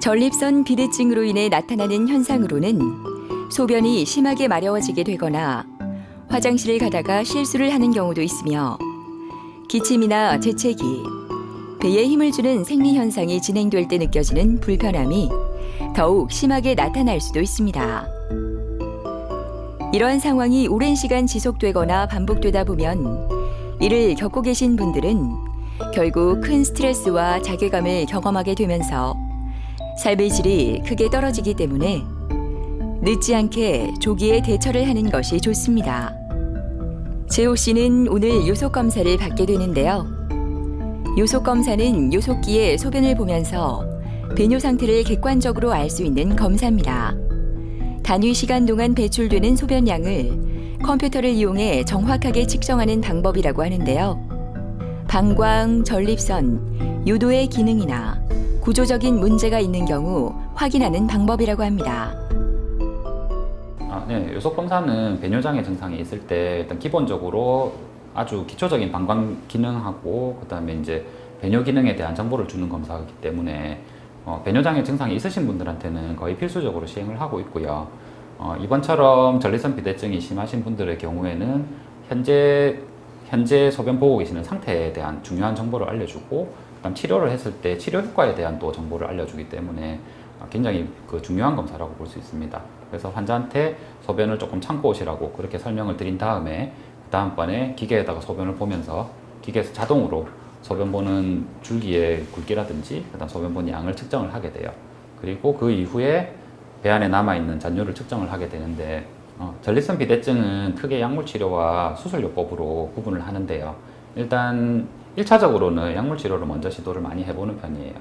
전립선 비대증으로 인해 나타나는 현상으로는 소변이 심하게 마려워지게 되거나 화장실을 가다가 실수를 하는 경우도 있으며 기침이나 재채기, 배에 힘을 주는 생리현상이 진행될 때 느껴지는 불편함이 더욱 심하게 나타날 수도 있습니다. 이러한 상황이 오랜 시간 지속되거나 반복되다 보면 이를 겪고 계신 분들은 결국 큰 스트레스와 자괴감을 경험하게 되면서 삶의 질이 크게 떨어지기 때문에 늦지 않게 조기에 대처를 하는 것이 좋습니다. 재호 씨는 오늘 요속 검사를 받게 되는데요. 요속 검사는 요속기의 소변을 보면서 배뇨 상태를 객관적으로 알 수 있는 검사입니다. 단위 시간 동안 배출되는 소변량을 컴퓨터를 이용해 정확하게 측정하는 방법이라고 하는데요. 방광, 전립선, 요도의 기능이나 구조적인 문제가 있는 경우 확인하는 방법이라고 합니다. 네, 요속 검사는 배뇨장애 증상이 있을 때 일단 기본적으로 아주 기초적인 방광 기능하고 그다음에 이제 배뇨 기능에 대한 정보를 주는 검사이기 때문에 배뇨장애 증상이 있으신 분들한테는 거의 필수적으로 시행을 하고 있고요. 이번처럼 전립선 비대증이 심하신 분들의 경우에는 현재 소변 보고 계시는 상태에 대한 중요한 정보를 알려주고 그다음 치료를 했을 때 치료 효과에 대한 또 정보를 알려주기 때문에 굉장히 중요한 검사라고 볼 수 있습니다. 그래서 환자한테 소변을 조금 참고 오시라고 그렇게 설명을 드린 다음에 다음번에 기계에다가 소변을 보면서 기계에서 자동으로 소변 보는 줄기의 굵기라든지 그다음 소변 보는 양을 측정을 하게 돼요. 그리고 그 이후에 배 안에 남아있는 잔류를 측정을 하게 되는데 전립선 비대증은 크게 약물 치료와 수술요법으로 구분을 하는데요. 일단 1차적으로는 약물 치료를 먼저 시도를 많이 해보는 편이에요.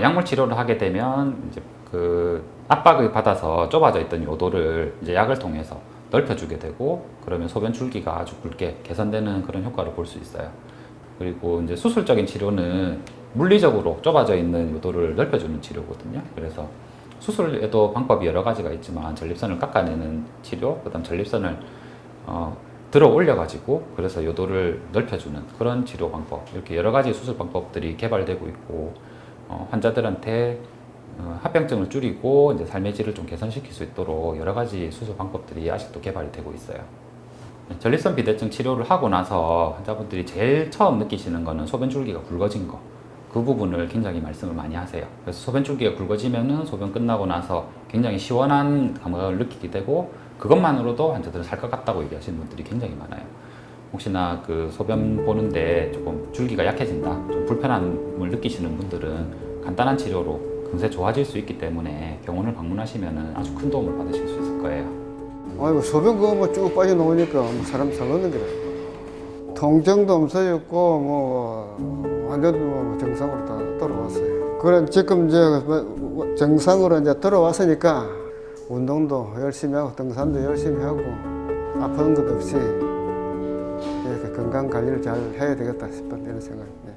약물 치료를 하게 되면 이제 압박을 받아서 좁아져 있던 요도를 이제 약을 통해서 넓혀주게 되고 그러면 소변 줄기가 아주 굵게 개선되는 그런 효과를 볼 수 있어요. 그리고 이제 수술적인 치료는 물리적으로 좁아져 있는 요도를 넓혀주는 치료거든요. 그래서 수술에도 방법이 여러 가지가 있지만 전립선을 깎아내는 치료, 그다음 전립선을 들어 올려가지고 그래서 요도를 넓혀주는 그런 치료 방법, 이렇게 여러 가지 수술 방법들이 개발되고 있고 환자들한테 합병증을 줄이고 이제 삶의 질을 좀 개선시킬 수 있도록 여러 가지 수술 방법들이 아직도 개발이 되고 있어요. 전립선 비대증 치료를 하고 나서 환자분들이 제일 처음 느끼시는 거는 소변 줄기가 굵어진 거. 그 부분을 굉장히 말씀을 많이 하세요. 그래서 소변 줄기가 굵어지면은 소변 끝나고 나서 굉장히 시원한 감각을 느끼게 되고 그것만으로도 환자들은 살 것 같다고 얘기하시는 분들이 굉장히 많아요. 혹시나 소변 보는데 조금 줄기가 약해진다, 좀 불편함을 느끼시는 분들은 간단한 치료로 금세 좋아질 수 있기 때문에 병원을 방문하시면 아주 큰 도움을 받으실 수 있을 거예요. 아이고 소변 그거 뭐 쭉 빠져나오니까 사람 상하는 거라. 통증도 없어졌고 완전 정상으로 다 돌아왔어요. 그래 지금 이제 정상으로 이제 돌아왔으니까 운동도 열심히 하고 등산도 열심히 하고 아픈 것 없이 이렇게 건강 관리를 잘 해야 되겠다 싶은 이런 생각. 네.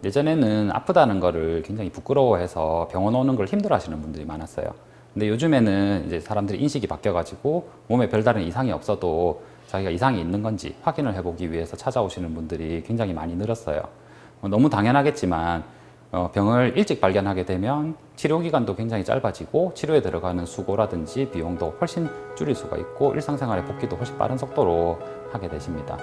예전에는 아프다는 거를 굉장히 부끄러워해서 병원 오는 걸 힘들어하시는 분들이 많았어요. 근데 요즘에는 이제 사람들이 인식이 바뀌어가지고 몸에 별다른 이상이 없어도 자기가 이상이 있는 건지 확인을 해보기 위해서 찾아오시는 분들이 굉장히 많이 늘었어요. 너무 당연하겠지만 병을 일찍 발견하게 되면 치료 기간도 굉장히 짧아지고 치료에 들어가는 수고라든지 비용도 훨씬 줄일 수가 있고 일상생활의 복귀도 훨씬 빠른 속도로 하게 되십니다.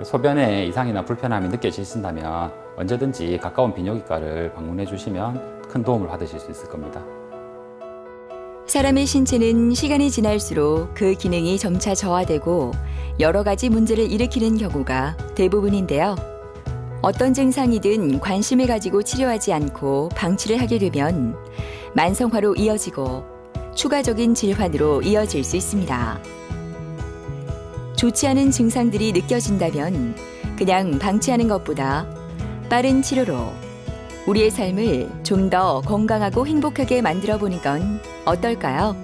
소변에 이상이나 불편함이 느껴지신다면 언제든지 가까운 비뇨기과를 방문해 주시면 큰 도움을 받으실 수 있을 겁니다. 사람의 신체는 시간이 지날수록 그 기능이 점차 저하되고 여러 가지 문제를 일으키는 경우가 대부분인데요. 어떤 증상이든 관심을 가지고 치료하지 않고 방치를 하게 되면 만성화로 이어지고 추가적인 질환으로 이어질 수 있습니다. 좋지 않은 증상들이 느껴진다면 그냥 방치하는 것보다 빠른 치료로 우리의 삶을 좀 더 건강하고 행복하게 만들어 보는 건 어떨까요?